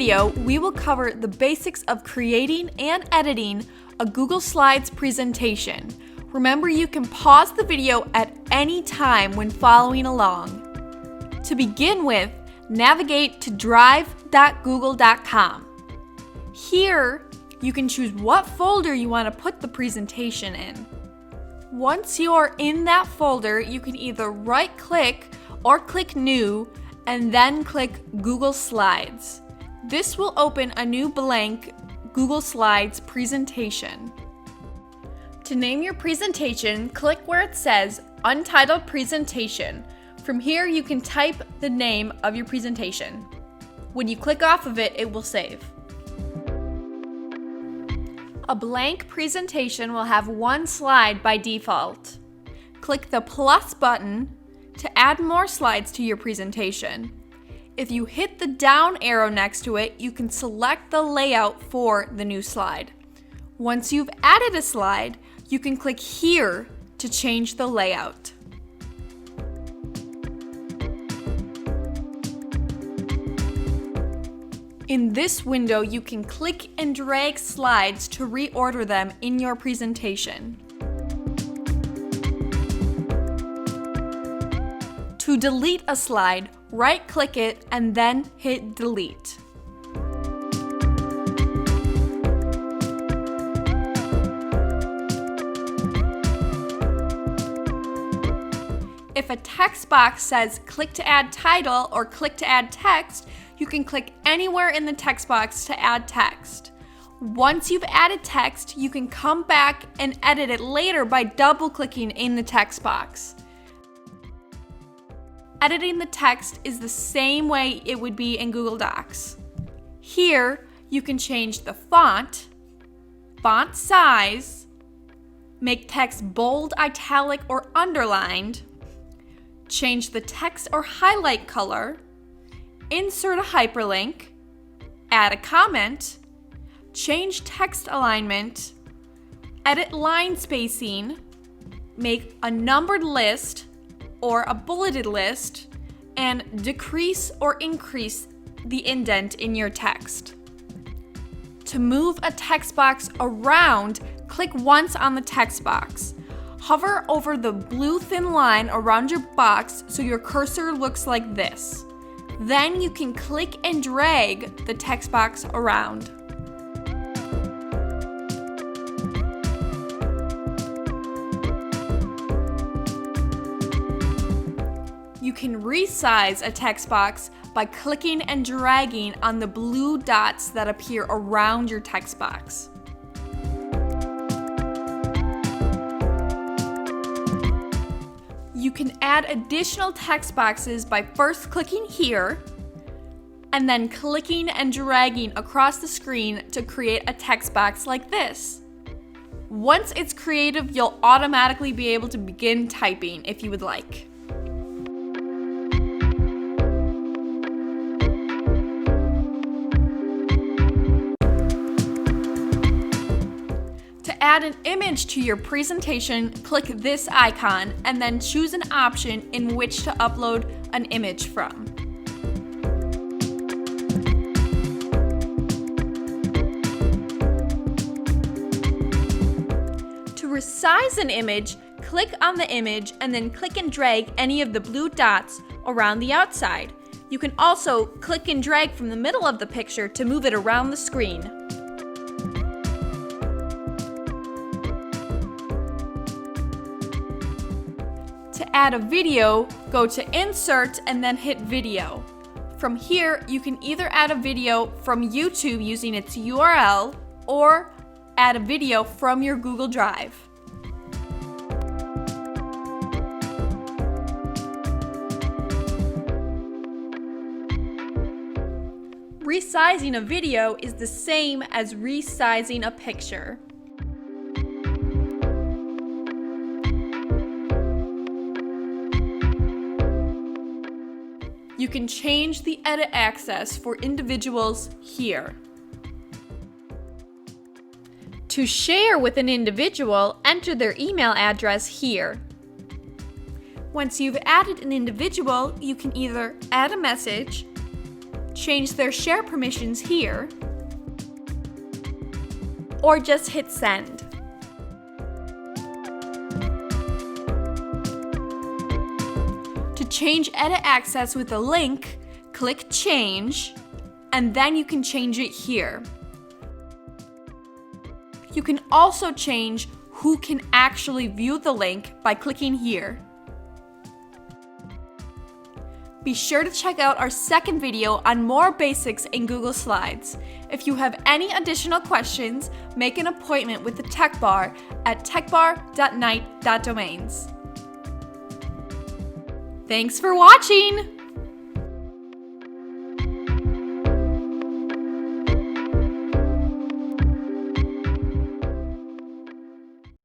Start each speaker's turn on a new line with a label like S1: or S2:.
S1: video, we will cover the basics of creating and editing a Google Slides presentation. Remember, you can pause the video at any time when following along. To begin with, navigate to drive.google.com. Here, you can choose what folder you want to put the presentation in. Once you're in that folder, you can either right-click or click New and then click Google Slides. This will open a new blank Google Slides presentation. To name your presentation, click where it says Untitled Presentation. From here, you can type the name of your presentation. When you click off of it, it will save. A blank presentation will have one slide by default. Click the plus button to add more slides to your presentation. If you hit the down arrow next to it, you can select the layout for the new slide. Once you've added a slide, you can click here to change the layout. In this window, you can click and drag slides to reorder them in your presentation. To delete a slide, right-click it and then hit delete. If a text box says click to add title or click to add text, you can click anywhere in the text box to add text. Once you've added text, you can come back and edit it later by double-clicking in the text box. Editing the text is the same way it would be in Google Docs. Here, you can change the font size, make text bold, italic, or underlined, change the text or highlight color, insert a hyperlink, add a comment, change text alignment, edit line spacing, make a numbered list or a bulleted list, and decrease or increase the indent in your text. To move a text box around, click once on the text box. Hover over the blue thin line around your box so your cursor looks like this. Then you can click and drag the text box around. You can resize a text box by clicking and dragging on the blue dots that appear around your text box. You can add additional text boxes by first clicking here and then clicking and dragging across the screen to create a text box like this. Once it's created, you'll automatically be able to begin typing if you would like. To add an image to your presentation, click this icon and then choose an option in which to upload an image from. To resize an image, click on the image and then click and drag any of the blue dots around the outside. You can also click and drag from the middle of the picture to move it around the screen. To add a video, go to Insert and then hit Video. From here, you can either add a video from YouTube using its URL or add a video from your Google Drive. Resizing a video is the same as resizing a picture. You can change the edit access for individuals here. To share with an individual, enter their email address here. Once you've added an individual, you can either add a message, change their share permissions here, or just hit send. To change edit access with a link, click Change, and then you can change it here. You can also change who can actually view the link by clicking here. Be sure to check out our second video on more basics in Google Slides. If you have any additional questions, make an appointment with the Tech Bar at techbar.night.domains. Thanks for watching!